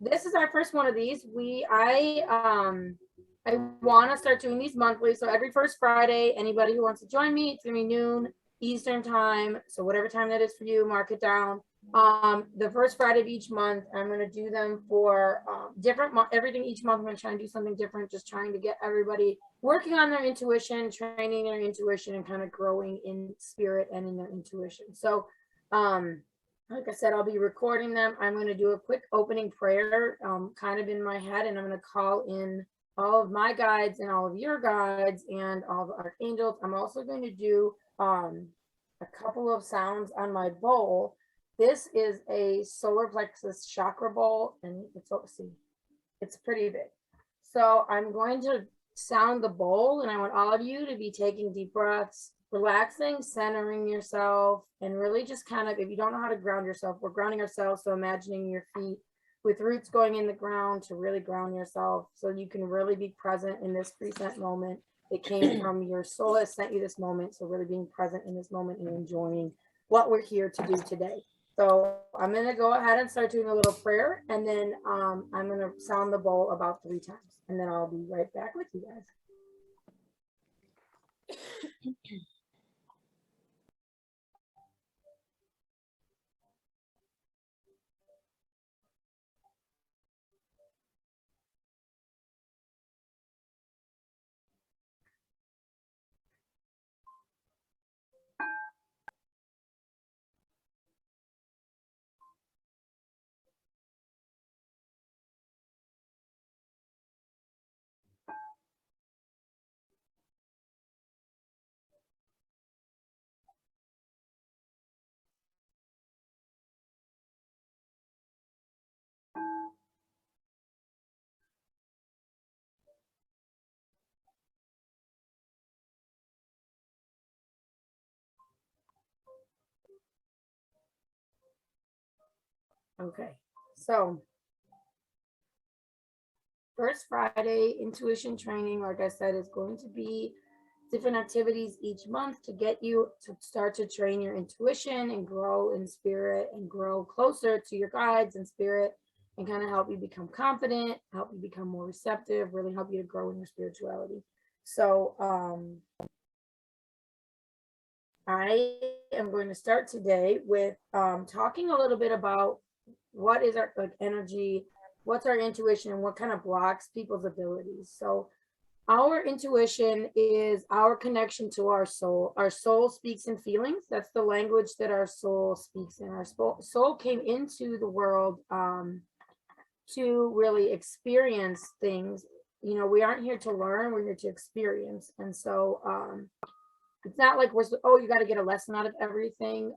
this is our first one of these. I want to start doing these monthly. So every first Friday, anybody who wants to join me, it's gonna be noon Eastern time. So whatever time that is for you, mark it down. The first Friday of each month, I'm gonna do them for different everything each month. I'm gonna try and do something different, just trying to get everybody working on their intuition, training their intuition, and kind of growing in spirit and in their intuition. So like I said, I'll be recording them. I'm going to do a quick opening prayer kind of in my head, and I'm going to call in all of my guides and all of your guides and all the archangels. I'm also going to do a couple of sounds on my bowl. This is a solar plexus chakra bowl, and it's pretty big. So I'm going to sound the bowl, and I want all of you to be taking deep breaths, relaxing, centering yourself, and really just kind of, if you don't know how to ground yourself, we're grounding ourselves. So imagining your feet with roots going in the ground to really ground yourself so you can really be present in this present moment. It came from your soul has sent you this moment. So really being present in this moment and enjoying what we're here to do today. So I'm going to go ahead and start doing a little prayer, and then I'm going to sound the bowl about 3 times, and then I'll be right back with you guys. Okay, so first Friday intuition training, like I said, is going to be different activities each month to get you to start to train your intuition and grow in spirit and grow closer to your guides and spirit, and kind of help you become confident, help you become more receptive, really help you to grow in your spirituality. So I am going to start today with talking a little bit about what is our energy, what's our intuition, and what kind of blocks people's abilities. So our intuition is our connection to our soul. Our soul speaks in feelings. That's the language that our soul speaks in. Our soul came into the world to really experience things. You know, we aren't here to learn, we're here to experience. And so it's not like you got to get a lesson out of everything.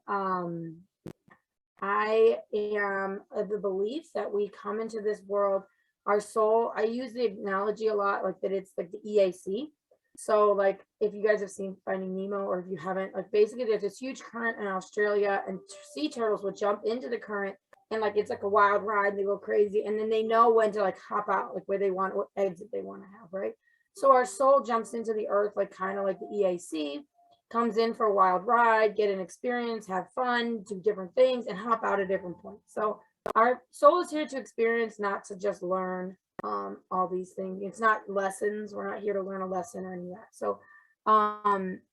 I am of the belief that we come into this world, our soul, I use the analogy a lot, like that it's like the EAC. So like if you guys have seen Finding Nemo, or if you haven't, like basically there's this huge current in Australia, and sea turtles will jump into the current, and like it's like a wild ride, they go crazy, and then they know when to like hop out, like where they want, what exit they want to have, right? So our soul jumps into the earth, like kind of like the EAC, comes in for a wild ride, get an experience, have fun, do different things, and hop out at different points. So our soul is here to experience, not to just learn all these things. It's not lessons. We're not here to learn a lesson or any of that. So,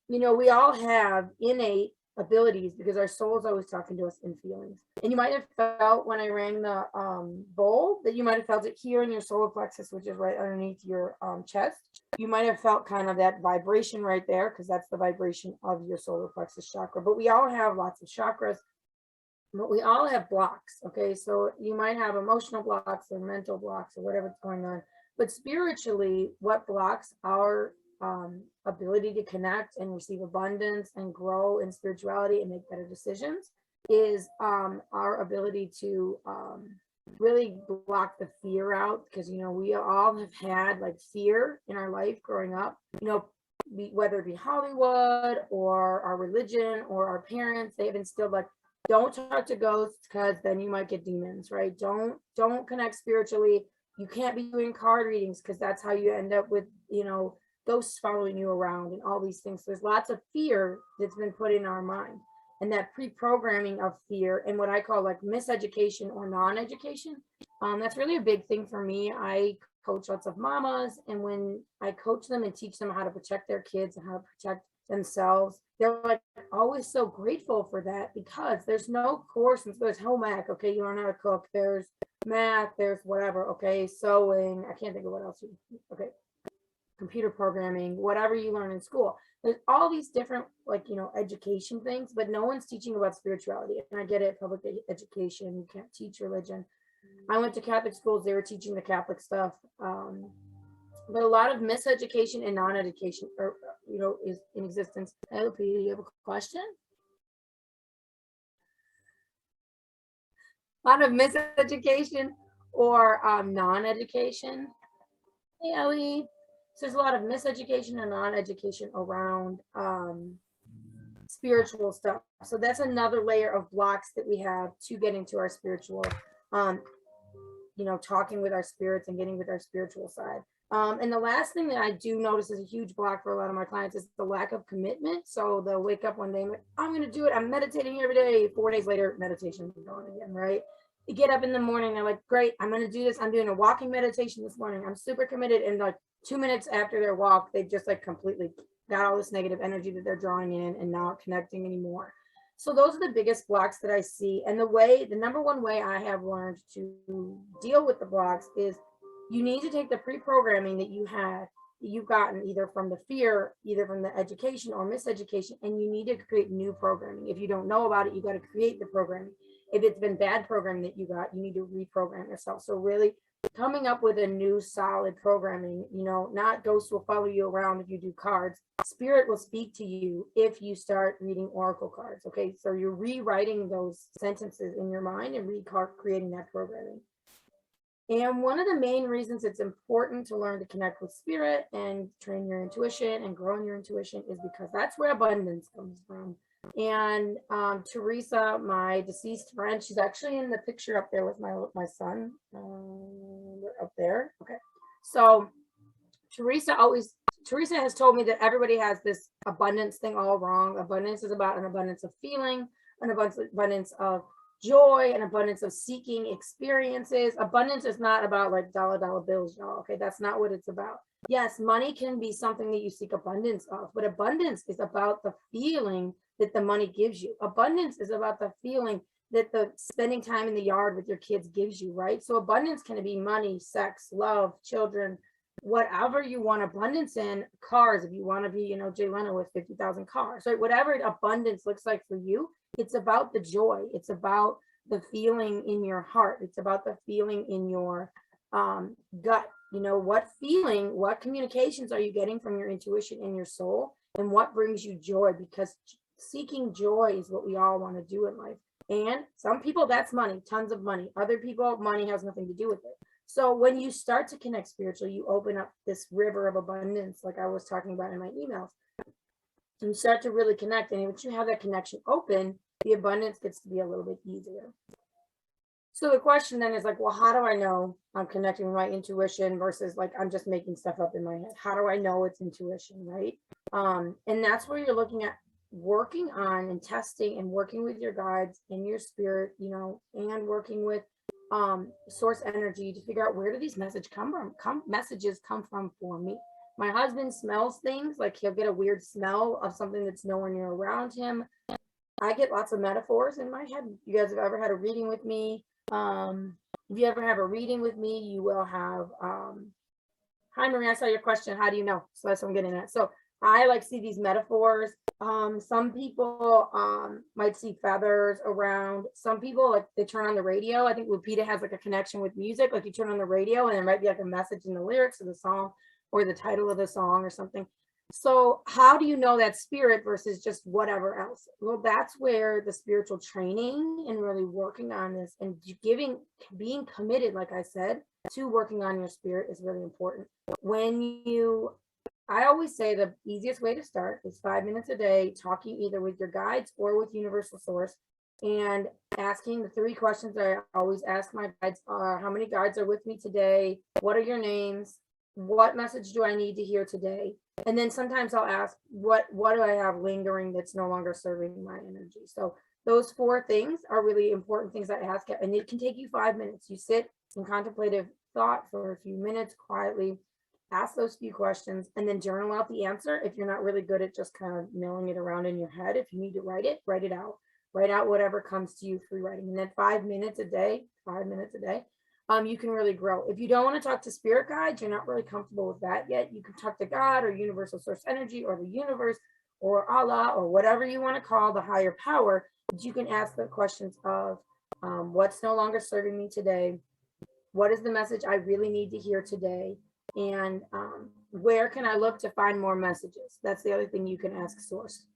you know, we all have innate abilities because our soul is always talking to us in feelings. And you might have felt when I rang the bowl that you might have felt it here in your solar plexus, which is right underneath your chest. You might have felt kind of that vibration right there, because that's the vibration of your solar plexus chakra. But we all have lots of chakras, but we all have blocks. Okay, so you might have emotional blocks or mental blocks or whatever's going on, but spiritually, what blocks our ability to connect and receive abundance and grow in spirituality and make better decisions is our ability to really block the fear out. Because, you know, we all have had like fear in our life growing up, you know, whether it be Hollywood or our religion or our parents, they've instilled like, don't talk to ghosts because then you might get demons, right? Don't connect spiritually. You can't be doing card readings because that's how you end up with, you know, ghosts following you around and all these things. There's lots of fear that's been put in our mind, and that pre-programming of fear and what I call like miseducation or non-education That's really a big thing for me. I coach lots of mamas, and when I coach them and teach them how to protect their kids and how to protect themselves, they're like always so grateful for that, because there's no course, and so there's home ec, okay, you learn how to cook, there's math, there's whatever, okay, sewing, I can't think of what else okay, computer programming, whatever you learn in school. There's all these different, like, education things, but no one's teaching about spirituality. And I get it, public education, you can't teach religion. I went to Catholic schools, they were teaching the Catholic stuff. But a lot of miseducation and non-education are, is in existence. Hey, Peter, you have a question? A lot of miseducation or non-education. Hey, Ellie. So there's a lot of miseducation and non-education around spiritual stuff. So that's another layer of blocks that we have to getting to our spiritual, talking with our spirits and getting with our spiritual side. And the last thing that I do notice is a huge block for a lot of my clients is the lack of commitment. So they'll wake up one day and like, I'm going to do it. I'm meditating every day. 4 days later, meditation is gone again, right? You get up in the morning, they're like, great, I'm going to do this. I'm doing a walking meditation this morning. I'm super committed. And like 2 minutes after their walk, they just like completely got all this negative energy that they're drawing in and not connecting anymore. So those are the biggest blocks that I see. And the number one way I have learned to deal with the blocks is you need to take the pre-programming that you've gotten either from the fear, either from the education or miseducation, and you need to create new programming. If you don't know about it, you got to create the programming. If it's been bad programming that you got, you need to reprogram yourself. So really coming up with a new solid programming, not ghosts will follow you around if you do cards. Spirit will speak to you if you start reading oracle cards. Okay, so you're rewriting those sentences in your mind and creating that programming. And one of the main reasons it's important to learn to connect with spirit and train your intuition and grow in your intuition is because that's where abundance comes from. And Teresa, my deceased friend, she's actually in the picture up there with my son. Up there. Okay. So Teresa has told me that everybody has this abundance thing all wrong. Abundance is about an abundance of feeling, an abundance of joy, an abundance of seeking experiences. Abundance is not about like dollar bills, y'all. Okay, that's not what it's about. Yes, money can be something that you seek abundance of, but abundance is about the feeling that the money gives you. Abundance is about the feeling that the spending time in the yard with your kids gives you, right? So abundance can be money, sex, love, children, whatever you want abundance in. Cars, if you want to be, Jay Leno with 50,000 cars, right? Whatever abundance looks like for you, it's about the joy. It's about the feeling in your heart. It's about the feeling in your gut. What communications are you getting from your intuition and your soul, and what brings you joy? Because seeking joy is what we all want to do in life. And some people, that's money, tons of money. Other people, money has nothing to do with it. So when you start to connect spiritually, you open up this river of abundance, like I was talking about in my emails. And start to really connect. And once you have that connection open, the abundance gets to be a little bit easier. So the question then is like, well, how do I know I'm connecting with my intuition versus like I'm just making stuff up in my head? How do I know it's intuition, right? And that's where you're looking at working on and testing and working with your guides and your spirit, and working with source energy to figure out, where do these messages come from for me. My husband smells things, like he'll get a weird smell of something that's nowhere near around him. I get lots of metaphors in my head. You guys have ever had a reading with me? If you ever have a reading with me, you will have, hi Marie, I saw your question. How do you know? So that's what I'm getting at. So I like see these metaphors. Some people might see feathers around. Some people, like, they turn on the radio. I think Lupita has like a connection with music. Like you turn on the radio and there might be like a message in the lyrics of the song or the title of the song or something. So how do you know that spirit versus just whatever else? Well, that's where the spiritual training and really working on this and being committed, like I said, to working on your spirit is really important. I always say the easiest way to start is 5 minutes a day, talking either with your guides or with Universal Source, and asking the 3 questions that I always ask my guides are: how many guides are with me today? What are your names? What message do I need to hear today? And then sometimes I'll ask, what do I have lingering that's no longer serving my energy? So those 4 things are really important things I ask, and it can take you 5 minutes. You sit in contemplative thought for a few minutes quietly, ask those few questions, and then journal out the answer. If you're not really good at just kind of milling it around in your head, if you need to write it out. Write out whatever comes to you through writing. And then 5 minutes a day, you can really grow. If you don't want to talk to spirit guides, you're not really comfortable with that yet, you can talk to God or universal source energy or the universe or Allah or whatever you want to call the higher power. But you can ask the questions of what's no longer serving me today? What is the message I really need to hear today? And where can I look to find more messages? That's the other thing you can ask source.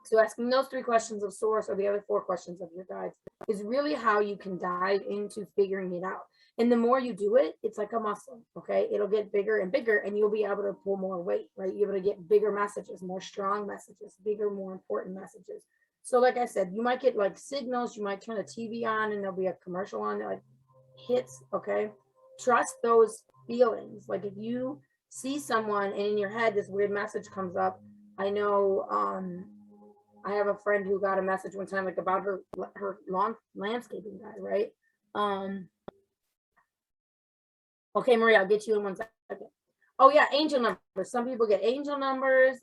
So asking those 3 questions of source or the other 4 questions of your guides is really how you can dive into figuring it out. And the more you do it, it's like a muscle, okay? It'll get bigger and bigger and you'll be able to pull more weight, right? You're able to get bigger messages, more strong messages, bigger, more important messages. So like I said, you might get like signals, you might turn the TV on and there'll be a commercial on that like hits, okay? Trust those feelings. Like if you see someone and in your head this weird message comes up, I know I have a friend who got a message one time like about her lawn landscaping guy, right? Okay, Maria, I'll get you in 1 second. Oh yeah, angel numbers. Some people get angel numbers.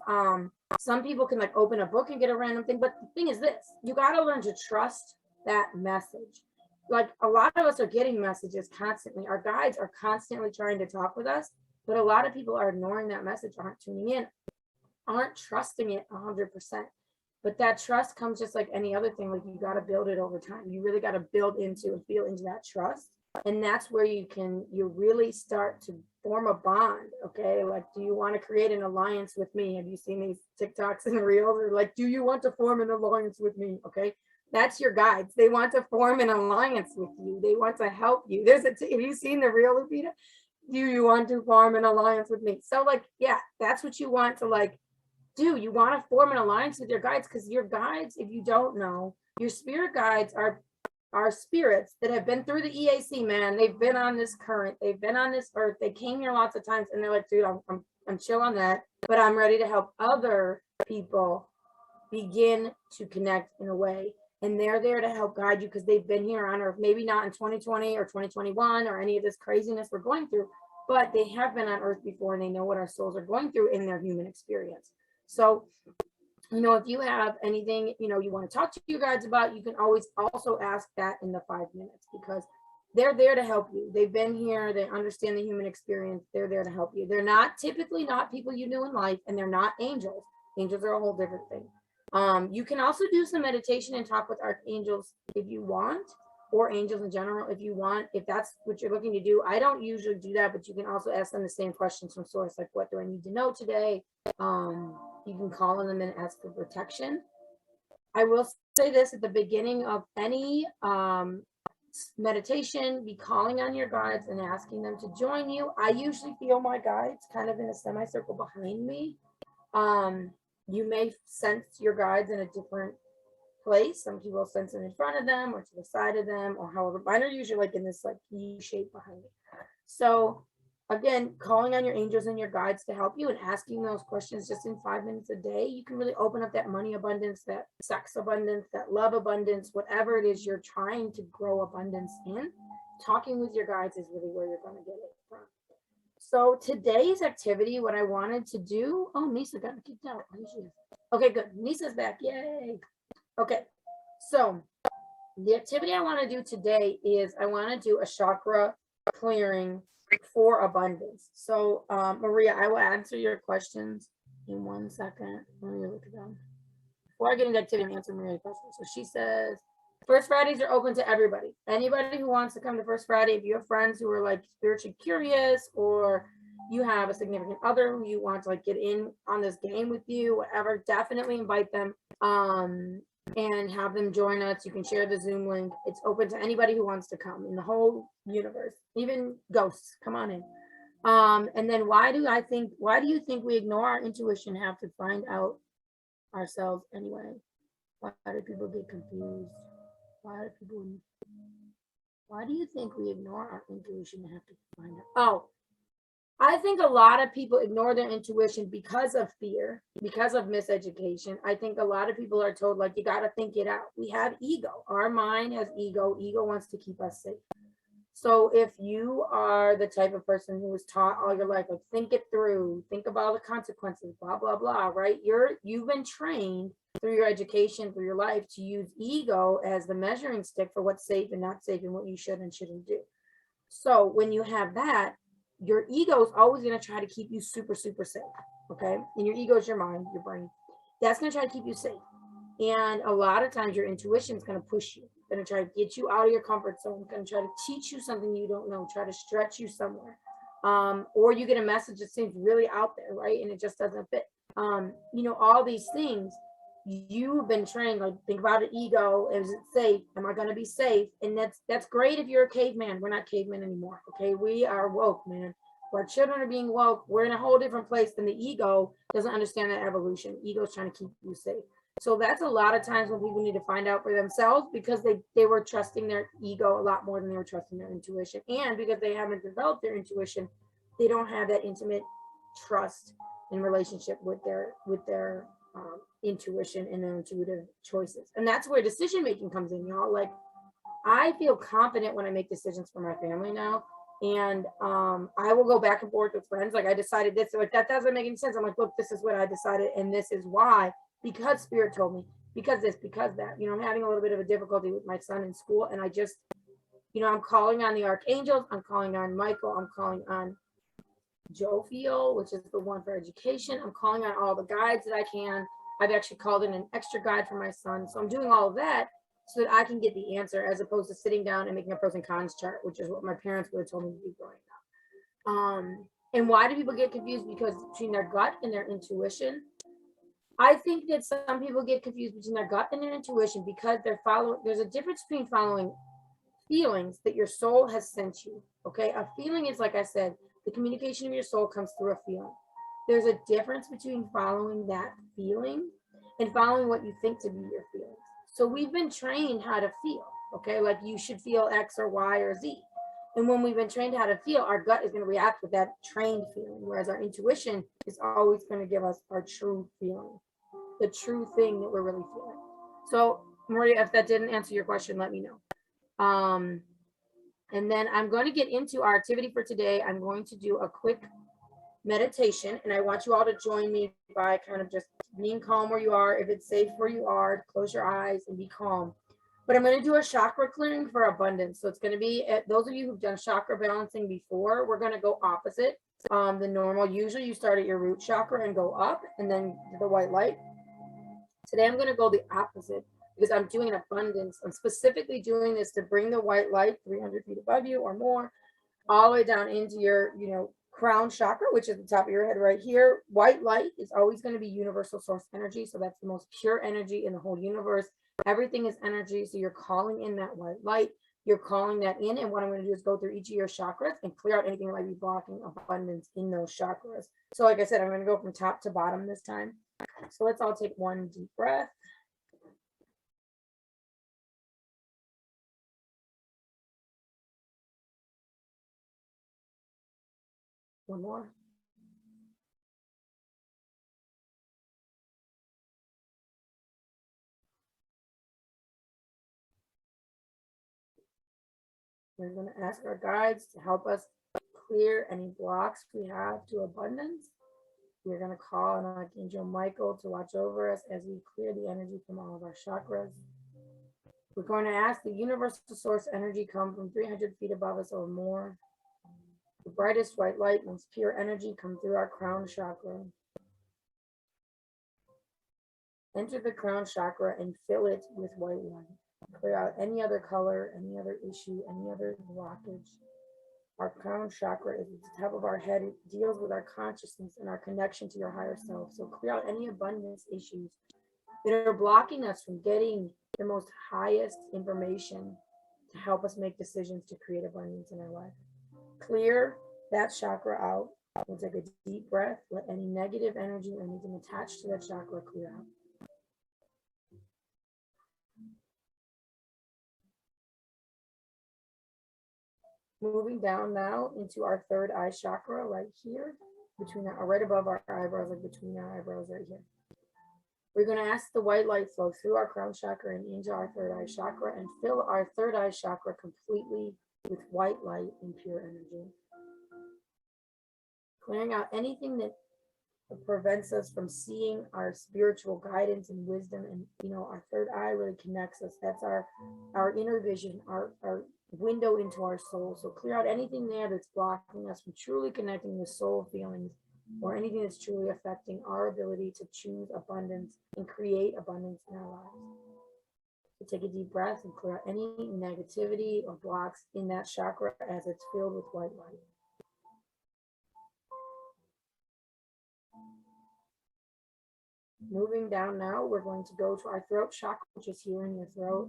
Some people can like open a book and get a random thing. But the thing is this, you got to learn to trust that message. Like a lot of us are getting messages constantly. Our guides are constantly trying to talk with us, but a lot of people are ignoring that message, aren't tuning in, aren't trusting it 100%. But that trust comes just like any other thing. Like you got to build it over time. You really got to build into and feel into that trust. And that's where you really start to form a bond. Okay. Like, do you want to create an alliance with me? Have you seen these TikToks and reels? Or like, do you want to form an alliance with me? Okay. That's your guides. They want to form an alliance with you. They want to help you. Have you seen the reel, Lupita? Do you want to form an alliance with me? So like, yeah, that's what you want to like do. You want to form an alliance with your guides, because your guides, if you don't know, your spirit guides are spirits that have been through the EAC, man. They've been on this current, they've been on this earth, they came here lots of times and they're like, dude, I'm chill on that, but I'm ready to help other people begin to connect in a way. And they're there to help guide you because they've been here on earth, maybe not in 2020 or 2021 or any of this craziness we're going through, but they have been on earth before and they know what our souls are going through in their human experience. So, you know, if you have anything, you know, you want to talk to your guides about, you can always also ask that in the 5 minutes, because they're there to help you. They've been here. They understand the human experience. They're there to help you. They're not typically not people you knew in life, and they're not angels. Angels are a whole different thing. You can also do some meditation and talk with archangels if you want, or angels in general if you want, if that's what you're looking to do. I don't usually do that, but you can also ask them the same questions from source, like what do I need to know today? You can call on them and ask for protection. I will say this at the beginning of any meditation, be calling on your guides and asking them to join you. I usually feel my guides kind of in a semicircle behind me. You may sense your guides in a different place. Some people sense them in front of them or to the side of them, or however. Mine are usually like in this like E shape behind me. So again, calling on your angels and your guides to help you and asking those questions just in 5 minutes a day, you can really open up that money abundance, that sex abundance, that love abundance, whatever it is you're trying to grow abundance in. Talking with your guides is really where you're going to get it from. So today's activity, what I wanted to do, oh, Nisa got kicked out. Okay, good. Nisa's back. Yay. Okay, so the activity I want to do today is I want to do a chakra clearing for abundance. So Maria, I will answer your questions in 1 second. Let me look at them. Before I get into activity and answer Maria's questions. So she says, First Fridays are open to everybody. Anybody who wants to come to First Friday, if you have friends who are like spiritually curious, or you have a significant other who you want to like get in on this game with you, whatever, definitely invite them and have them join us. You can share the Zoom link. It's open to anybody who wants to come in the whole universe, even ghosts. Come on in. And then why do you think we ignore our intuition, have to find out ourselves anyway? Why do people get confused? Why do you think we ignore our intuition and have to find out? Oh, I think a lot of people ignore their intuition because of fear, because of miseducation. I think a lot of people are told, like, you got to think it out. We have ego. Our mind has ego. Ego wants to keep us safe. So if you are the type of person who was taught all your life, like think it through, think about the consequences, blah, blah, blah, right? You've been trained through your education, through your life, to use ego as the measuring stick for what's safe and not safe and what you should and shouldn't do. So when you have that, your ego is always going to try to keep you super, super safe. Okay. And your ego is your mind, your brain. That's going to try to keep you safe. And a lot of times your intuition is going to push you, going to try to get you out of your comfort zone, going to try to teach you something you don't know, try to stretch you somewhere. Or you get a message that seems really out there, right? And it just doesn't fit. All these things you've been trained, like think about it, ego, is it safe? Am I going to be safe? And that's great if you're a caveman. We're not cavemen anymore. Okay. We are woke, man. Our children are being woke. We're in a whole different place than the ego doesn't understand that evolution. Ego is trying to keep you safe. So that's a lot of times when people need to find out for themselves, because they were trusting their ego a lot more than they were trusting their intuition. And because they haven't developed their intuition, they don't have that intimate trust and relationship with their intuition and their intuitive choices. And that's where decision making comes in, y'all. Like, I feel confident when I make decisions for my family now. And I will go back and forth with friends. Like, I decided this, like, that doesn't make any sense. I'm like, look, this is what I decided, and this is why, because spirit told me, because this, because that. I'm having a little bit of a difficulty with my son in school, and I just, I'm calling on the archangels, I'm calling on Michael, I'm calling on Jophiel, which is the one for education. I'm calling on all the guides that I can. I've actually called in an extra guide for my son. So I'm doing all of that so that I can get the answer, as opposed to sitting down and making a pros and cons chart, which is what my parents would have told me to do growing up. And why do people get confused? Because between their gut and their intuition, I think that some people get confused between their gut and their intuition because there's a difference between following feelings that your soul has sent you. Okay. A feeling is, like I said, the communication of your soul comes through a feeling. There's a difference between following that feeling and following what you think to be your feelings. So we've been trained how to feel. Okay. Like, you should feel X or Y or Z. And when we've been trained how to feel, our gut is going to react with that trained feeling, whereas our intuition is always going to give us our true feeling, the true thing that we're really feeling. So, Maria, if that didn't answer your question, let me know. And then I'm going to get into our activity for today. I'm going to do a quick meditation, and I want you all to join me by kind of just being calm where you are. If it's safe where you are, close your eyes and be calm. But I'm going to do a chakra clearing for abundance. So it's going to be, those of you who've done chakra balancing before, we're going to go opposite the normal. Usually you start at your root chakra and go up, and then the white light. Today I'm going to go the opposite, because I'm doing an abundance. I'm specifically doing this to bring the white light 300 feet above you or more, all the way down into your, crown chakra, which is the top of your head right here. White light is always going to be universal source energy. So that's the most pure energy in the whole universe. Everything is energy. So you're calling in that white light. You're calling that in. And what I'm going to do is go through each of your chakras and clear out anything that might be blocking abundance in those chakras. So like I said, I'm going to go from top to bottom this time. So let's all take one deep breath. One more. We're going to ask our guides to help us clear any blocks we have to abundance. We're going to call on Archangel Michael to watch over us as we clear the energy from all of our chakras. We're going to ask the universal source energy come from 300 feet above us or more. The brightest white light, most pure energy come through our crown chakra. Enter the crown chakra and fill it with white light. Clear out any other color, any other issue, any other blockage. Our crown chakra is at the top of our head. It deals with our consciousness and our connection to your higher self. So clear out any abundance issues that are blocking us from getting the most highest information to help us make decisions to create abundance in our life. Clear that chakra out. We'll take a deep breath. Let any negative energy or anything attached to that chakra clear out. Moving down now into our third eye chakra right here, right above our eyebrows, like between our eyebrows right here. We're going to ask the white light flow through our crown chakra and into our third eye chakra and fill our third eye chakra completely with white light and pure energy. Clearing out anything that prevents us from seeing our spiritual guidance and wisdom. And our third eye really connects us. That's our inner vision, our window into our soul. So clear out anything there that's blocking us from truly connecting with soul feelings, or anything that's truly affecting our ability to choose abundance and create abundance in our lives. So take a deep breath and clear out any negativity or blocks in that chakra as it's filled with white light. Moving down now, we're going to go to our throat chakra, which is here in your throat.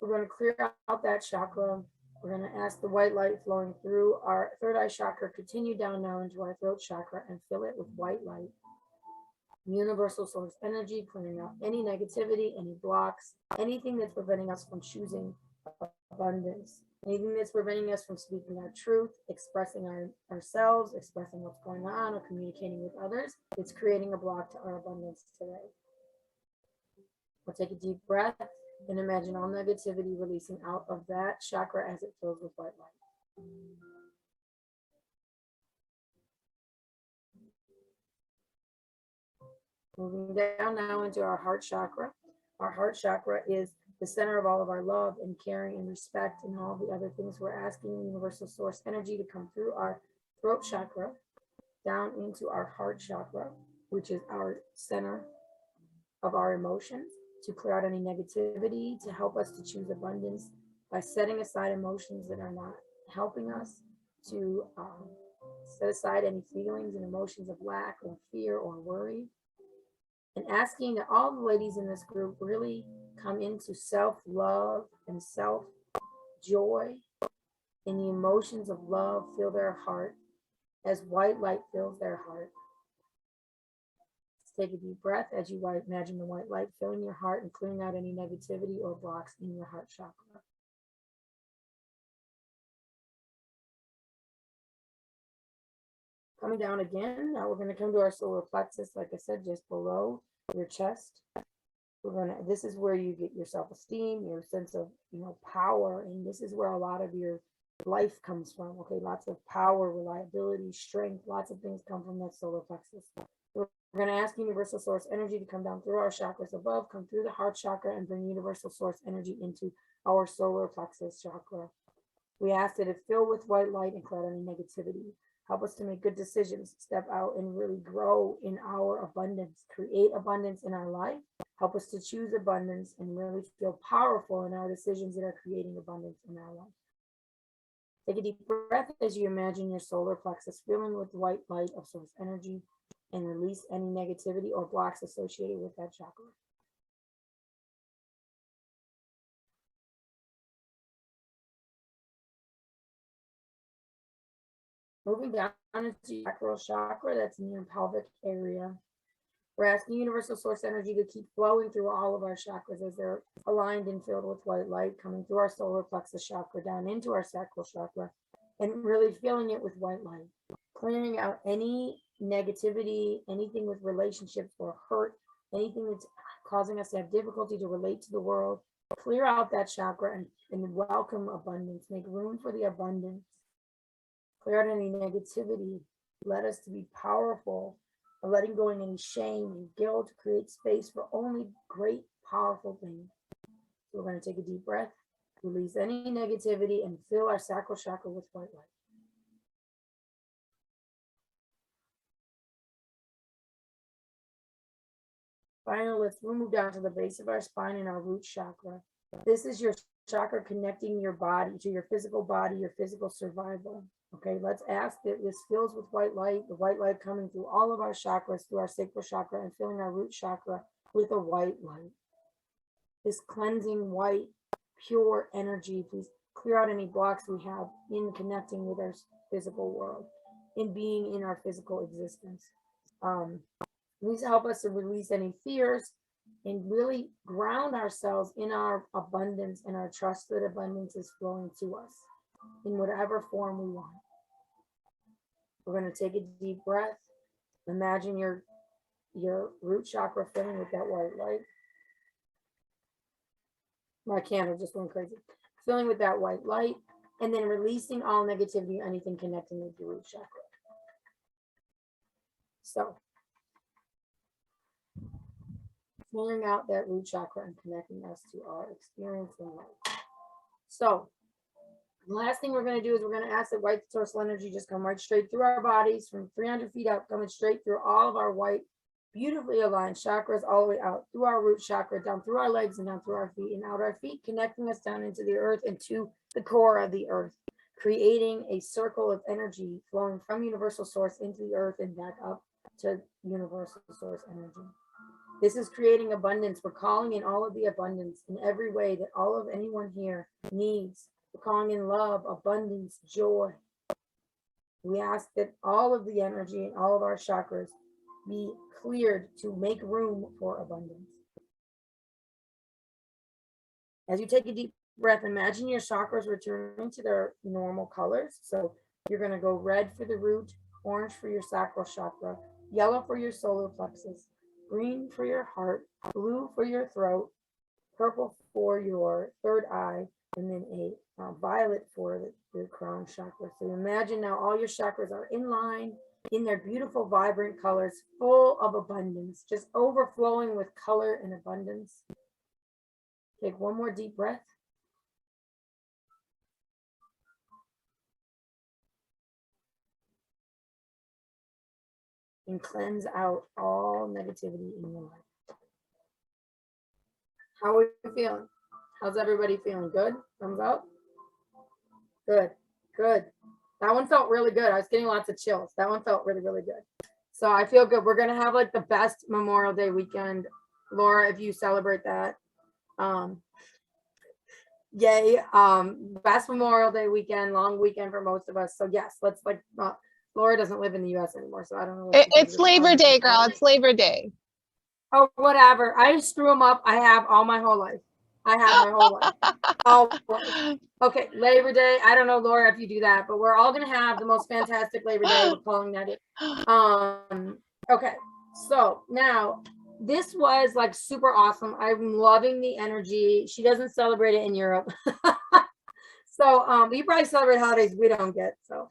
We're going to clear out that chakra. We're going to ask the white light flowing through our third eye chakra, continue down now into our throat chakra and fill it with white light. Universal source energy, clearing out any negativity, any blocks, anything that's preventing us from choosing abundance, anything that's preventing us from speaking our truth, expressing ourselves, expressing what's going on, or communicating with others. It's creating a block to our abundance today. We'll take a deep breath and imagine all negativity releasing out of that chakra as it fills with white light. Moving down now into our heart chakra. Our heart chakra is the center of all of our love and caring and respect and all the other things. We're asking universal source energy to come through our throat chakra down into our heart chakra, which is our center of our emotions, to clear out any negativity, to help us to choose abundance by setting aside emotions that are not helping us, to set aside any feelings and emotions of lack or fear or worry. And asking that all the ladies in this group really come into self-love and self-joy, and the emotions of love fill their heart as white light fills their heart. Let's take a deep breath as you imagine the white light filling your heart and clearing out any negativity or blocks in your heart chakra. Coming down again, now we're going to come to our solar plexus, like I said, just below your chest. This is where you get your self-esteem, your sense of, power, and this is where a lot of your life comes from. Okay, lots of power, reliability, strength, lots of things come from that solar plexus. We're going to ask universal source energy to come down through our chakras above, come through the heart chakra, and bring universal source energy into our solar plexus chakra. We ask that it fill with white light and clear out any negativity. Help us to make good decisions, step out and really grow in our abundance, create abundance in our life. Help us to choose abundance and really feel powerful in our decisions that are creating abundance in our life. Take a deep breath as you imagine your solar plexus filling with white light of source energy, and release any negativity or blocks associated with that chakra. Moving down into your sacral chakra, that's in your pelvic area. We're asking universal source energy to keep flowing through all of our chakras as they're aligned and filled with white light, coming through our solar plexus chakra down into our sacral chakra, and really filling it with white light, clearing out any negativity, anything with relationships or hurt, anything that's causing us to have difficulty to relate to the world. Clear out that chakra and welcome abundance. Make room for the abundance. Clear out any negativity. Let us to be powerful, letting go of any shame and guilt, to create space for only great, powerful things. So we're going to take a deep breath, release any negativity, and fill our sacral chakra with white light. Finally, let's move down to the base of our spine and our root chakra. This is your chakra connecting your body to your physical body, your physical survival. Okay, let's ask that this fills with white light, the white light coming through all of our chakras, through our sacral chakra, and filling our root chakra with a white light. This cleansing, white, pure energy, please clear out any blocks we have in connecting with our physical world, in being in our physical existence. Please help us to release any fears and really ground ourselves in our abundance and our trust that abundance is flowing to us in whatever form we want. We're going to take a deep breath. Imagine your root chakra filling with that white light. My candle just went crazy. Filling with that white light. and then releasing all negativity or anything connecting with your root chakra. So clearing out that root chakra and connecting us to our experience in life. So the last thing we're going to do is we're going to ask that white source energy just come right straight through our bodies from 300 feet up, coming straight through all of our white, beautifully aligned chakras, all the way out through our root chakra, down through our legs and down through our feet and out our feet, connecting us down into the earth and to the core of the earth, creating a circle of energy flowing from universal source into the earth and back up to universal source energy. This is creating abundance. We're calling in all of the abundance in every way that all of anyone here needs. We're calling in love, abundance, joy. We ask that all of the energy and all of our chakras be cleared to make room for abundance. As you take a deep breath, imagine your chakras returning to their normal colors. So you're going to go red for the root, orange for your sacral chakra, yellow for your solar plexus, green for your heart, blue for your throat, purple for your third eye, and then a violet for the crown chakra. So imagine now all your chakras are in line in their beautiful, vibrant colors, full of abundance, just overflowing with color and abundance. Take one more deep breath. And cleanse out all negativity in your life. How are you feeling? How's everybody feeling? Good? Thumbs up? Good, good. That one felt really good. I was getting lots of chills. That one felt really, really good. So I feel good. We're going to have like the best Memorial Day weekend. Laura, if you celebrate that, yay. Best Memorial Day weekend, long weekend for most of us. So yes, let's like, Laura doesn't live in the US anymore, so I don't know. It's Labor Day, girl. It's Labor Day. Oh, whatever. I just screw them up. I have all my whole life. I have my whole life. Always. Okay, Labor Day. I don't know, Laura, if you do that, but we're all going to have the most fantastic Labor Day. We're calling that it. Okay, so now this was like super awesome. I'm loving the energy. She doesn't celebrate it in Europe. So you probably celebrate holidays we don't get. So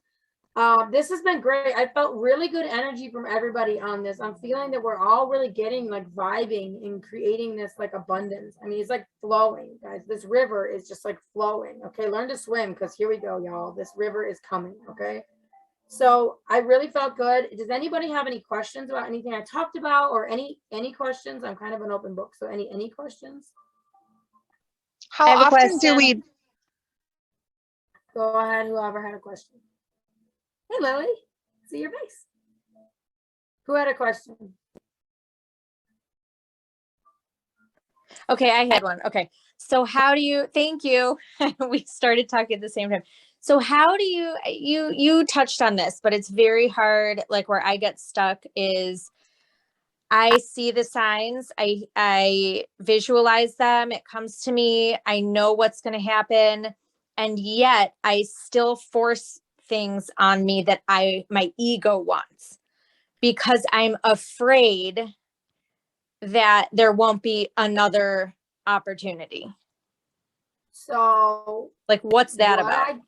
this has been great. I felt really good energy from everybody on this. I'm feeling that we're all really getting like vibing and creating this like abundance. I mean, it's like flowing, guys. This river is just like flowing. Okay, learn to swim because here we go, y'all. This river is coming. Okay, so I really felt good. Does anybody have any questions about anything I talked about or any questions? I'm kind of an open book. So any questions? How often do we? Go ahead, whoever had a question. Hey, Lily, see your face. Who had a question? Okay, I had one. Okay, so how do you, thank you. We started talking at the same time. So how do you touched on this, but it's very hard. Like where I get stuck is I see the signs, I visualize them, it comes to me, I know what's going to happen, and yet I still force things on me that my ego wants because I'm afraid that there won't be another opportunity. So like, what's that about?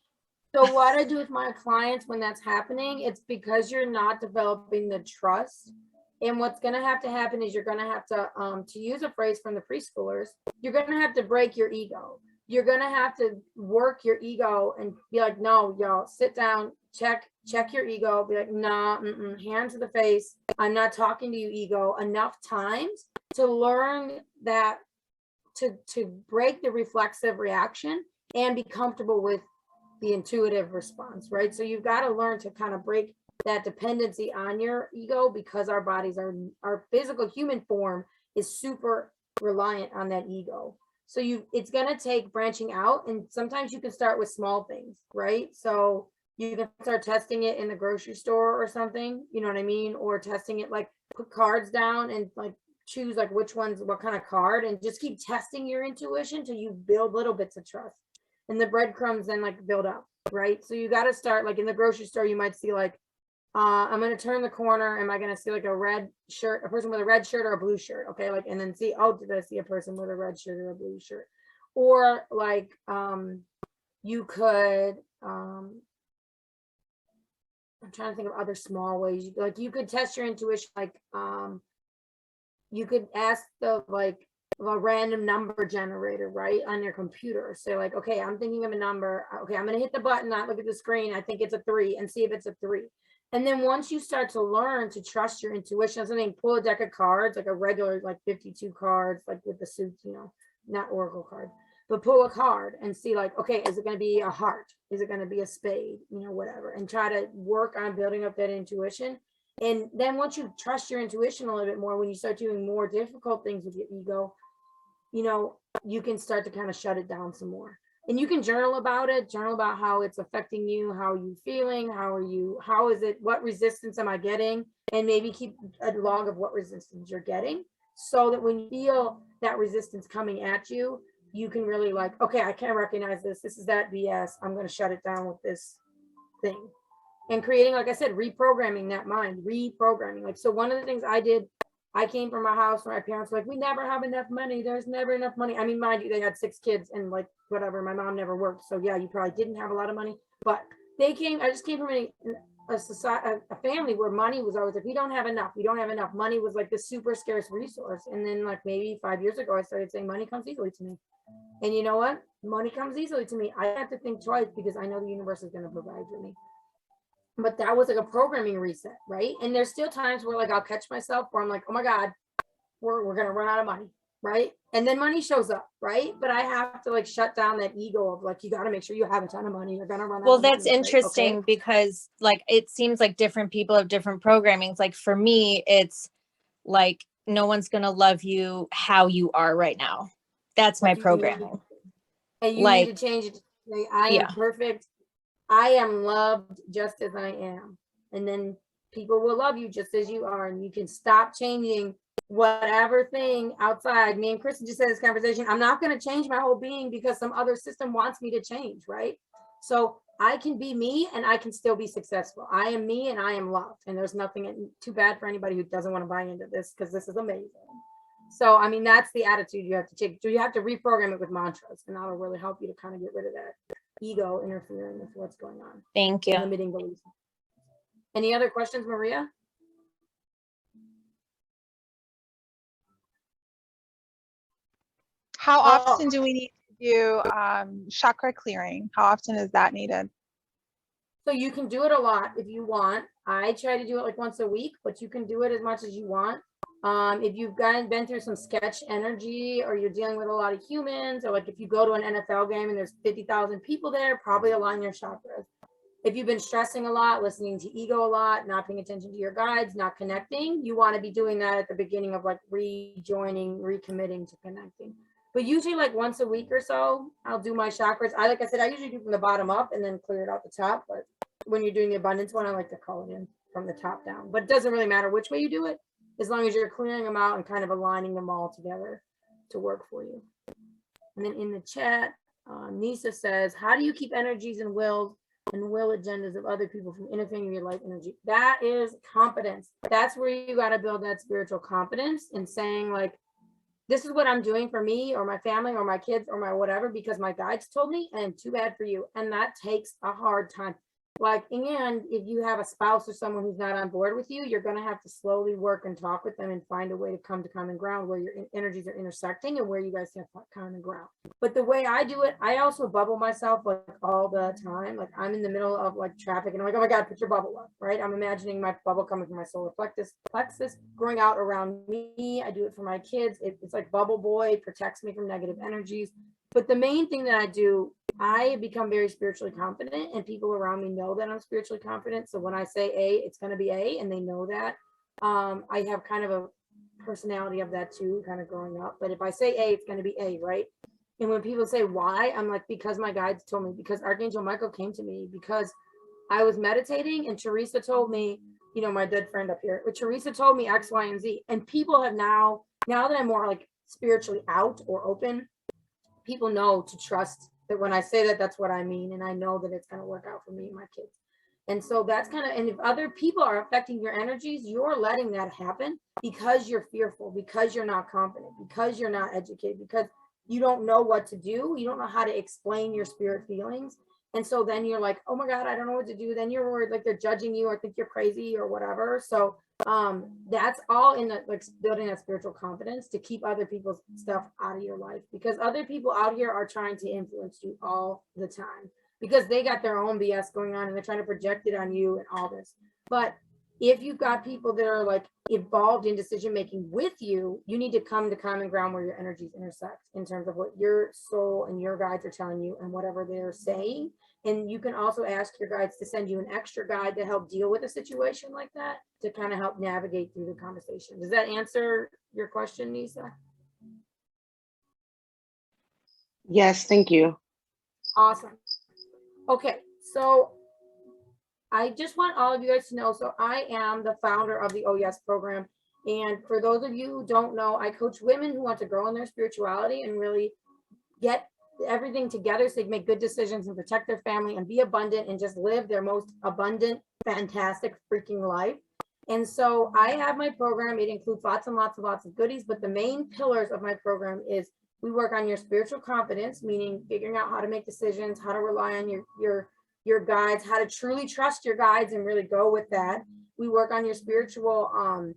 So what I do with my clients when that's happening, it's because you're not developing the trust. And what's going to have to happen is you're going to have to use a phrase from the preschoolers, you're going to have to break your ego. You're going to have to work your ego and be like, no, y'all, sit down, check your ego, be like, nah, hand to the face. I'm not talking to you, ego, enough times to learn that, to break the reflexive reaction and be comfortable with the intuitive response, right? So you've got to learn to kind of break that dependency on your ego because our bodies our physical human form is super reliant on that ego. So it's going to take branching out, and sometimes you can start with small things, right? So you can start testing it in the grocery store or something, you know what I mean? Or testing it, like put cards down and like choose like which one's what kind of card, and just keep testing your intuition till you build little bits of trust, and the breadcrumbs then like build up, right? So you got to start like in the grocery store, you might see like, I'm going to turn the corner. Am I going to see like a red shirt, a person with a red shirt or a blue shirt? Okay. Like, and then see, oh, did I see a person with a red shirt or a blue shirt? Or like, you could I'm trying to think of other small ways. Like you could test your intuition, like you could ask the like a random number generator, right, on your computer. Say like, okay, I'm thinking of a number. Okay, I'm gonna hit the button, not look at the screen. I think it's a 3 and see if it's a 3. And then once you start to learn to trust your intuition, something, pull a deck of cards, like a regular, like 52 cards, like with the suits, you know, not Oracle card, but pull a card and see like, okay, is it going to be a heart? Is it going to be a spade? You know, whatever. And try to work on building up that intuition. And then once you trust your intuition a little bit more, when you start doing more difficult things with your ego, you know, you can start to kind of shut it down some more. And you can journal about it, journal about how it's affecting you, how are you feeling, how is it, what resistance am I getting? And maybe keep a log of what resistance you're getting, so that when you feel that resistance coming at you, you can really like, okay, I can't recognize this. This is that BS. I'm going to shut it down with this thing. And creating, like I said, reprogramming that mind, reprogramming. Like, so one of the things I did, I came from a house where my parents were like, we never have enough money. There's never enough money. I mean, mind you, they had 6 kids and like whatever. My mom never worked. So yeah, you probably didn't have a lot of money, but I just came from a society, a family where money was always like, we don't have enough. We don't have enough. Money was like the super scarce resource. And then like maybe 5 years ago, I started saying money comes easily to me. And you know what? Money comes easily to me. I have to think twice because I know the universe is going to provide for me. But that was like a programming reset, right? And there's still times where like I'll catch myself where I'm like, oh my God, we're gonna run out of money, right? And then money shows up, right? But I have to like shut down that ego of like, you got to make sure you have a ton of money. You're gonna run out. Well, of that's money, interesting, right? Okay. because like it seems like different people have different programmings. Like for me, it's like no one's gonna love you how you are right now. That's my programming. And you Like, need to change it to say, I am yeah. perfect. I am loved just as I am. And then people will love you just as you are. And you can stop changing whatever thing outside. Me and Kristen just had this conversation. I'm not going to change my whole being because some other system wants me to change, right? So I can be me and I can still be successful. I am me and I am loved. And there's nothing too bad for anybody who doesn't want to buy into this, because this is amazing. So, I mean, that's the attitude you have to take. So you have to reprogram it with mantras, and that'll really help you to kind of get rid of that ego interfering with what's going on. Thank you. Limiting beliefs. Any other questions, Maria? How often do we need to do chakra clearing? How often is that needed? So you can do it a lot if you want. I try to do it like once a week, but you can do it as much as you want. If you've been through some sketch energy, or you're dealing with a lot of humans, or like if you go to an NFL game and there's 50,000 people there, probably align your chakras. If you've been stressing a lot, listening to ego a lot, not paying attention to your guides, not connecting, you want to be doing that at the beginning of like rejoining, recommitting to connecting. But usually like once a week or so, I'll do my chakras. Like I said, I usually do from the bottom up and then clear it out the top. But when you're doing the abundance one, I like to call it in from the top down. But it doesn't really matter which way you do it, as long as you're clearing them out and kind of aligning them all together to work for you. And then in the chat, Nisa says, how do you keep energies and will agendas of other people from interfering with your life energy? That is confidence. That's where you got to build that spiritual confidence in saying like, this is what I'm doing for me or my family or my kids or my whatever, because my guides told me, and too bad for you. And that takes a hard time. Like, and if you have a spouse or someone who's not on board with you, you're going to have to slowly work and talk with them and find a way to come to common ground where your energies are intersecting and where you guys have common ground. But the way I do it, I also bubble myself like all the time. Like I'm in the middle of like traffic and I'm like, oh my God, put your bubble up, right? I'm imagining my bubble coming from my solar plexus growing out around me. I do it for my kids. It's like bubble boy, protects me from negative energies. But the main thing that I do, I become very spiritually confident, and people around me know that I'm spiritually confident. So when I say A, it's going to be A, and they know that. I have kind of a personality of that too, kind of growing up. But if I say A, it's going to be A, right? And when people say why, I'm like, because my guides told me, because Archangel Michael came to me, because I was meditating and Teresa told me, you know, my dead friend up here, but Teresa told me X, Y, and Z. And people have now that I'm more like spiritually out or open, people know to trust that when I say that, that's what I mean. And I know that it's going to work out for me and my kids. And so that's kind of, and if other people are affecting your energies, you're letting that happen because you're fearful, because you're not confident, because you're not educated, because you don't know what to do. You don't know how to explain your spirit feelings. And so then you're like, oh my God, I don't know what to do. Then you're worried, like they're judging you or think you're crazy or whatever. So that's all in the, like building that spiritual confidence to keep other people's stuff out of your life, because other people out here are trying to influence you all the time because they got their own BS going on and they're trying to project it on you and all this. But if you've got people that are like involved in decision making with you, you need to come to common ground where your energies intersect in terms of what your soul and your guides are telling you and whatever they're saying. And you can also ask your guides to send you an extra guide to help deal with a situation like that, to kind of help navigate through the conversation. Does that answer your question, Nisa? Yes, thank you. Awesome. Okay, so I just want all of you guys to know, so I am the founder of the Oh Yes program. And for those of you who don't know, I coach women who want to grow in their spirituality and really get everything together so they can make good decisions and protect their family and be abundant and just live their most abundant, fantastic freaking life. And so I have my program. It includes lots and lots of goodies, but the main pillars of my program is we work on your spiritual confidence, meaning figuring out how to make decisions, how to rely on your guides, how to truly trust your guides and really go with that. We work on your spiritual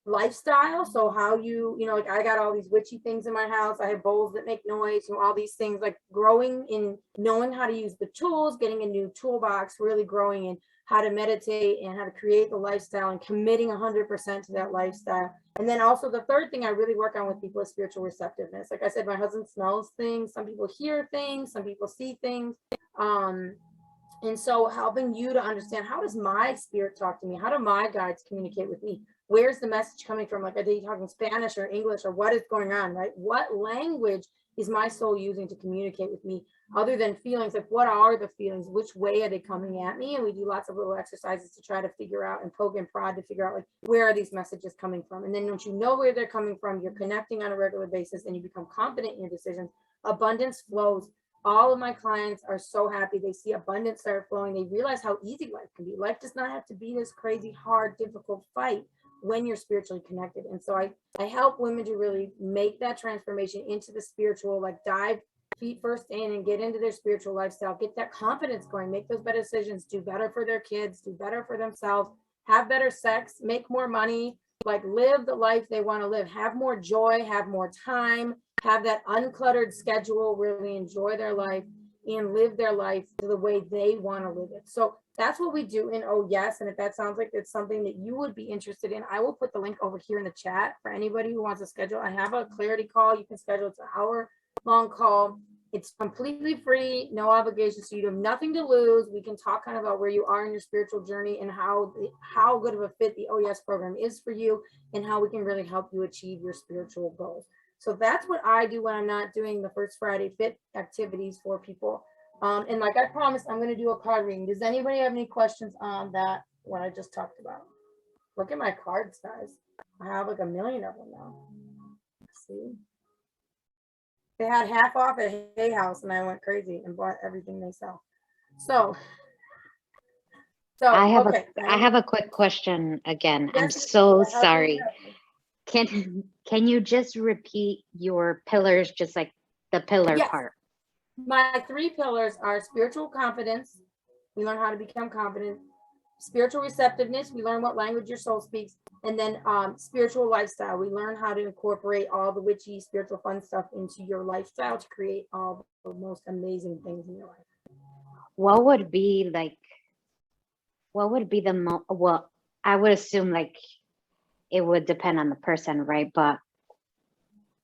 lifestyle. So how you know, like I got all these witchy things in my house. I have bowls that make noise, and all these things, like growing in knowing how to use the tools, getting a new toolbox, really growing in how to meditate and how to create the lifestyle and committing 100% to that lifestyle. And then also the third thing I really work on with people is spiritual receptiveness. Like I said, my husband smells things. Some people hear things. Some people see things. And so helping you to understand, how does my spirit talk to me? How do my guides communicate with me? Where's the message coming from? Like, are they talking Spanish or English, or what is going on, right? What language is my soul using to communicate with me other than feelings? Like, what are the feelings? Which way are they coming at me? And we do lots of little exercises to try to figure out and poke and prod to figure out, like, where are these messages coming from? And then once you know where they're coming from, you're connecting on a regular basis and you become confident in your decisions. Abundance flows. All of my clients are so happy. They see abundance start flowing. They realize how easy life can be. Life does not have to be this crazy, hard, difficult fight when you're spiritually connected. And so I help women to really make that transformation into the spiritual, like dive feet first in and get into their spiritual lifestyle, get that confidence going, make those better decisions, do better for their kids, do better for themselves, have better sex, make more money, like live the life they want to live, have more joy, have more time, have that uncluttered schedule, really enjoy their life and live their life the way they want to live it. So that's what we do in Oh Yes. And if that sounds like it's something that you would be interested in, I will put the link over here in the chat for anybody who wants to schedule. I have a clarity call. You can schedule. It's an hour-long call. It's completely free, no obligation. So you have nothing to lose. We can talk kind of about where you are in your spiritual journey and how good of a fit the Oh Yes program is for you and how we can really help you achieve your spiritual goals. So that's what I do when I'm not doing the First Friday Fit activities for people. And like I promised, I'm going to do a card reading. Does anybody have any questions on that, what I just talked about? Look at my cards, guys. I have like 1 million of them now. See? They had half off at Hay House and I went crazy and bought everything they sell. So I have okay. I have a quick question again. Yes, I'm so yeah, sorry. Can you just repeat your pillars, just like the pillar yes. part? My 3 pillars are spiritual confidence. We learn how to become confident. Spiritual receptiveness. We learn what language your soul speaks. And then spiritual lifestyle. We learn how to incorporate all the witchy, spiritual fun stuff into your lifestyle to create all the most amazing things in your life. What would be the well, I would assume like it would depend on the person, right? But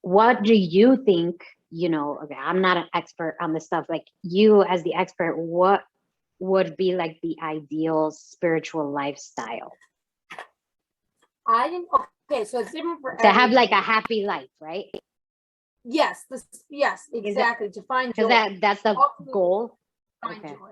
what do you think, you know, okay, I'm not an expert on this stuff, like you as the expert, what would be like the ideal spiritual lifestyle? I didn't, okay, so it's different for To have like a everybody. happy life, right? Yes, yes, exactly. To find joy. Because that's the Ultimately, goal. find Okay. joy.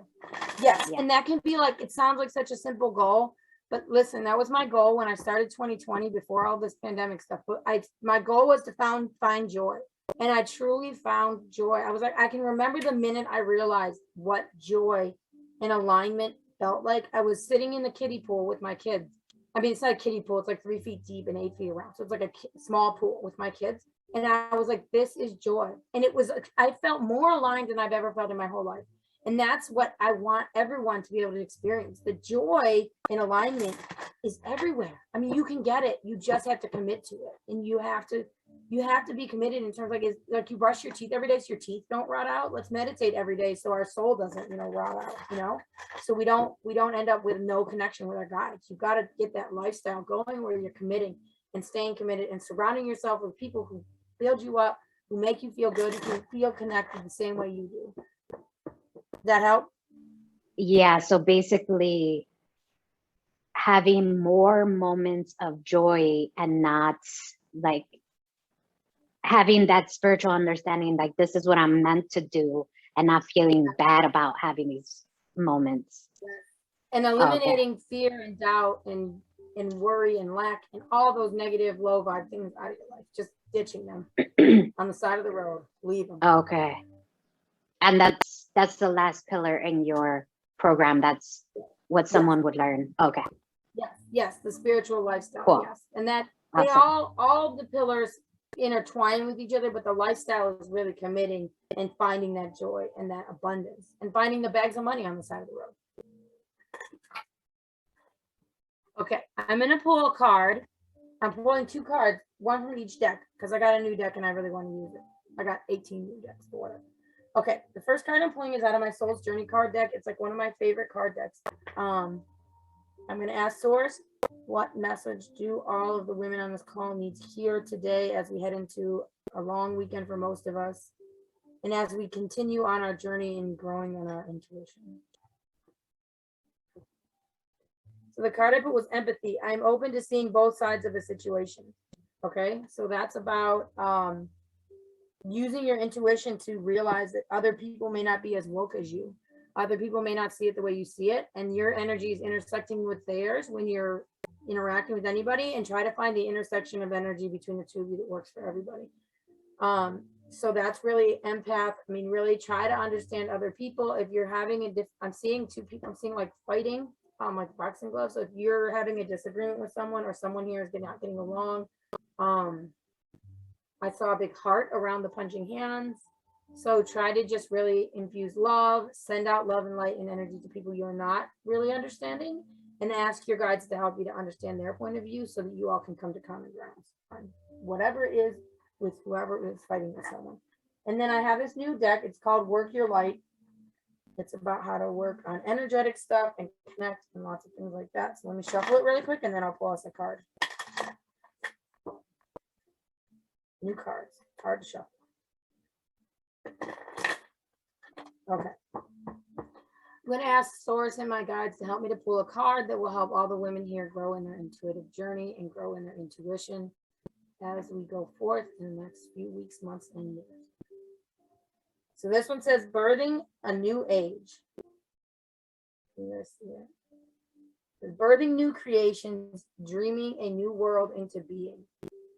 Yes, Yeah. and that can be like, it sounds like such a simple goal, but listen, that was my goal when I started 2020 before all this pandemic stuff. But my goal was to find joy, and I truly found joy. I was like, I can remember the minute I realized what joy and alignment felt like. I was sitting in the kiddie pool with my kids. I mean, it's not a kiddie pool. It's like 3 feet deep and 8 feet around. So it's like a small pool with my kids. And I was like, this is joy. And it was, I felt more aligned than I've ever felt in my whole life. And that's what I want everyone to be able to experience. The joy in alignment is everywhere. I mean, you can get it. You just have to commit to it. And you have to be committed in terms like you brush your teeth every day so your teeth don't rot out. Let's meditate every day so our soul doesn't, rot out, so we don't end up with no connection with our guides. You've got to get that lifestyle going where you're committing and staying committed and surrounding yourself with people who build you up, who make you feel good, who feel connected the same way you do. That help? Yeah, so basically having more moments of joy and not like having that spiritual understanding, like this is what I'm meant to do, and not feeling bad about having these moments. And eliminating fear and doubt and worry and lack and all those negative low vibe things out of your life, just ditching them on the side of the road, leave them. Okay. And that's the last pillar in your program. That's what someone would learn. Okay. Yes, the spiritual lifestyle. Cool. Yes. And that they Awesome. all the pillars intertwine with each other, but the lifestyle is really committing and finding that joy and that abundance and finding the bags of money on the side of the road. Okay, I'm gonna pull a card. I'm pulling 2 cards, one from each deck, because I got a new deck and I really want to use it. I got 18 new decks for whatever. Okay, the first card I'm pulling is out of my Soul's Journey card deck. It's like one of my favorite card decks. I'm gonna ask Source, what message do all of the women on this call need to hear today as we head into a long weekend for most of us, and as we continue on our journey in growing in our intuition? So the card I put was empathy. I'm open to seeing both sides of a situation. Okay, so that's about using your intuition to realize that other people may not be as woke as you. Other people may not see it the way you see it, and your energy is intersecting with theirs when you're interacting with anybody, and try to find the intersection of energy between the two of you that works for everybody. So that's really empath. I mean, really try to understand other people. If you're having I'm seeing 2 people, I'm seeing like fighting, like boxing gloves. So if you're having a disagreement with someone, or someone here is not getting along, I saw a big heart around the punching hands. So try to just really infuse love, send out love and light and energy to people you're not really understanding, and ask your guides to help you to understand their point of view so that you all can come to common grounds on whatever it is with whoever is fighting with someone. And then I have this new deck. It's called Work Your Light. It's about how to work on energetic stuff and connect and lots of things like that. So let me shuffle it really quick and then I'll pull us a card. New cards, hard to shuffle. Okay. I'm going to ask Source and my guides to help me to pull a card that will help all the women here grow in their intuitive journey and grow in their intuition as we go forth in the next few weeks, months, and years. So this one says birthing a new age. Yes, yeah. Birthing new creations, dreaming a new world into being.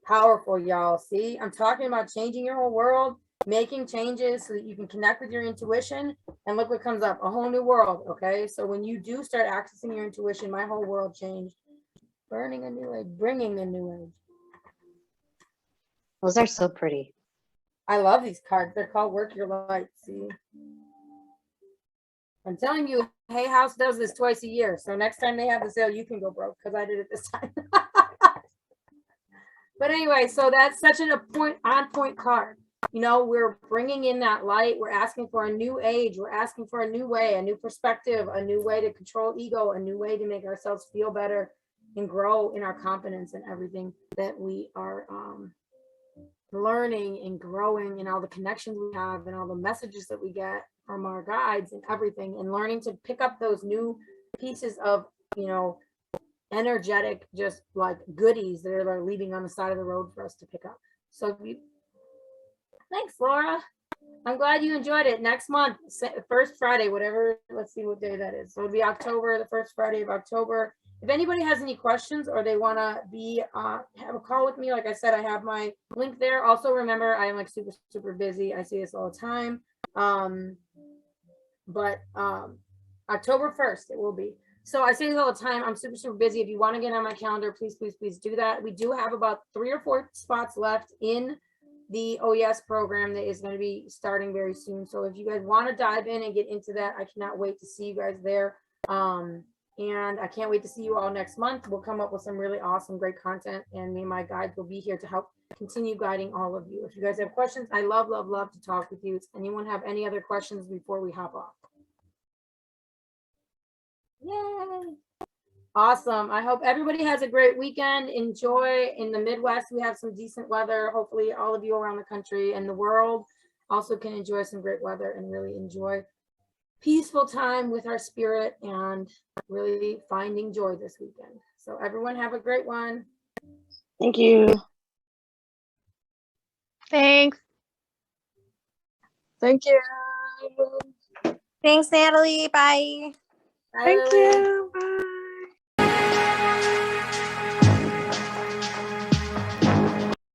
Powerful, y'all. See, I'm talking about changing your whole world, making changes so that you can connect with your intuition, and look what comes up, a whole new world. Okay, so when you do start accessing your intuition, my whole world changed. Burning a new age, bringing a new age. Those are so pretty. I love these cards. They're called Work Your Light. See, I'm telling you, Hay House does this twice a year. So next time they have the sale, you can go broke, because I did it this time. But anyway, so that's such an on point card. You know, we're bringing in that light. We're asking for a new age. We're asking for a new way, a new perspective, a new way to control ego, a new way to make ourselves feel better and grow in our confidence and everything that we are learning and growing, and all the connections we have and all the messages that we get from our guides and everything, and learning to pick up those new pieces of, energetic, just like goodies that are leaving on the side of the road for us to pick up. So thanks, Laura. I'm glad you enjoyed it. Next month, first Friday, whatever, let's see what day that is. So it'll be October, the first Friday of October. If anybody has any questions or they want to have a call with me, like I said, I have my link there. Also, remember, I am like super, super busy. I see this all the time. But October 1st, it will be. So I say this all the time. I'm super, super busy. If you want to get on my calendar, please, please, please do that. We do have about 3 or 4 spots left in the OES program that is going to be starting very soon. So if you guys want to dive in and get into that, I cannot wait to see you guys there. And I can't wait to see you all next month. We'll come up with some really awesome, great content, and me and my guides will be here to help continue guiding all of you. If you guys have questions, I love to talk with you. Does anyone have any other questions before we hop off? Yay! Awesome. I hope everybody has a great weekend. Enjoy. In the Midwest, we have some decent weather. Hopefully all of you around the country and the world also can enjoy some great weather and really enjoy peaceful time with our spirit and really finding joy this weekend. So everyone have a great one. Thank you. Thanks. Thank you. Thanks, Natalie. Bye. Bye, Thank Lily. you. Bye.